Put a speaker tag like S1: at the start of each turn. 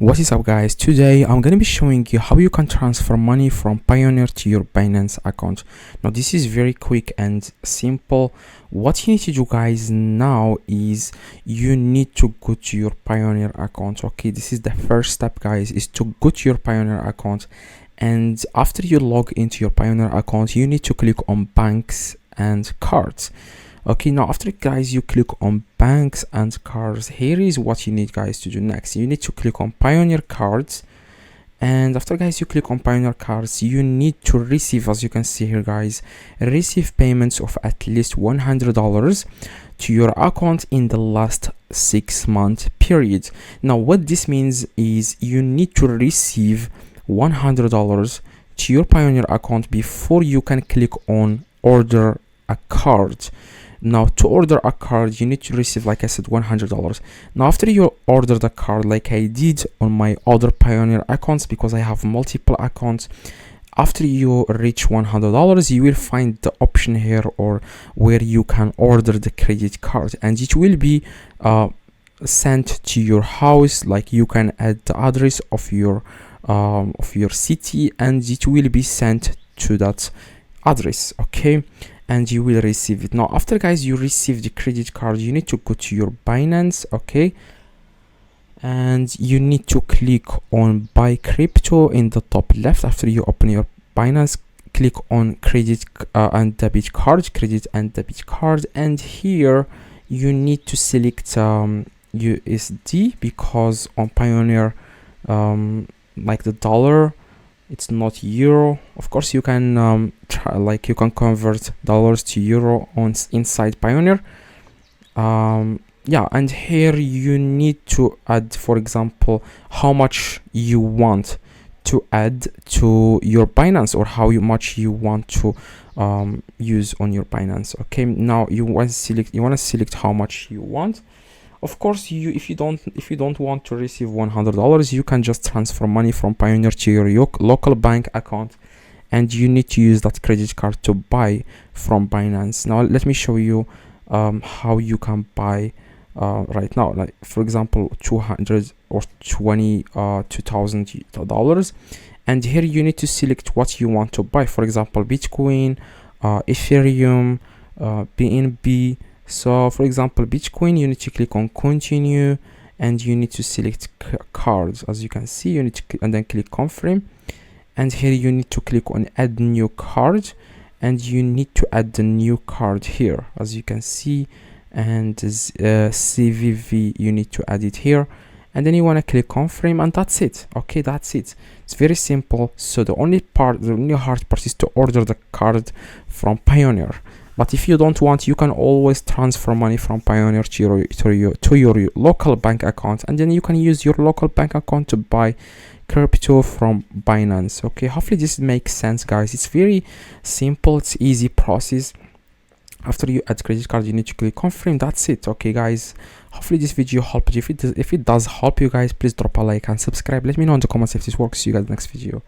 S1: What is up, guys? Today I'm gonna be showing you how you can transfer money from Payoneer to your Binance account. Now this is very quick and simple. What you need to do, guys, now is you need to go to your Payoneer account. Okay, this is the first step, guys, is to go to your Payoneer account, and after you log into your Payoneer account, you need to click on banks and cards. Okay, now after, guys, you click on banks and cards, here is what you need, guys, to do next. You need to click on Payoneer cards, and after, guys, you click on Payoneer cards, you need to receive, as you can see here, guys, receive payments of at least $100 to your account in the last 6-month period. Now what this means is you need to receive $100 to your Payoneer account before you can click on order a card. Now to order a card, you need to receive, like I said, $100. Now after you order the card, like I did on my other Payoneer accounts, because I have multiple accounts, after you reach $100, you will find the option here or where you can order the credit card, and it will be sent to your house. Like you can add the address of your city, and it will be sent to that address. Okay, and you will receive it. Now after, guys, you receive the credit card, you need to go to your Binance. Okay, and you need to click on buy crypto in the top left. After you open your Binance, click on credit and debit card, and here you need to select USD, because on Payoneer, like the dollar, it's not euro. Of course you can try, like you can convert dollars to euro on inside Payoneer. Yeah, and here you need to add, for example, how much you want to add to your Binance, or how much you want to use on your Binance. Okay, now you want to select how much you want. Of course, if you don't want to receive $100, you can just transfer money from Payoneer to your local bank account, and you need to use that credit card to buy from Binance. Now let me show you how you can buy right now. Like for example, $200 or $22,000, and here you need to select what you want to buy. For example, Bitcoin, Ethereum, BNB. So for example, Bitcoin, you need to click on continue, and you need to select cards. As you can see, you need to and then click confirm, and here you need to click on add new card, and you need to add the new card here, as you can see, and CVV, you need to add it here, and then you want to click confirm, and that's it. Okay, that's it. It's very simple. So the only hard part is to order the card from Payoneer. But if you don't want, you can always transfer money from Payoneer to your local bank account, and then you can use your local bank account to buy crypto from Binance. Okay, hopefully this makes sense, guys. It's very simple, it's easy process. After you add credit card, you need to click confirm. That's it. Okay, guys, hopefully this video helped you. If it does help you, guys, please drop a like and subscribe. Let me know in the comments if this works. See you guys next video.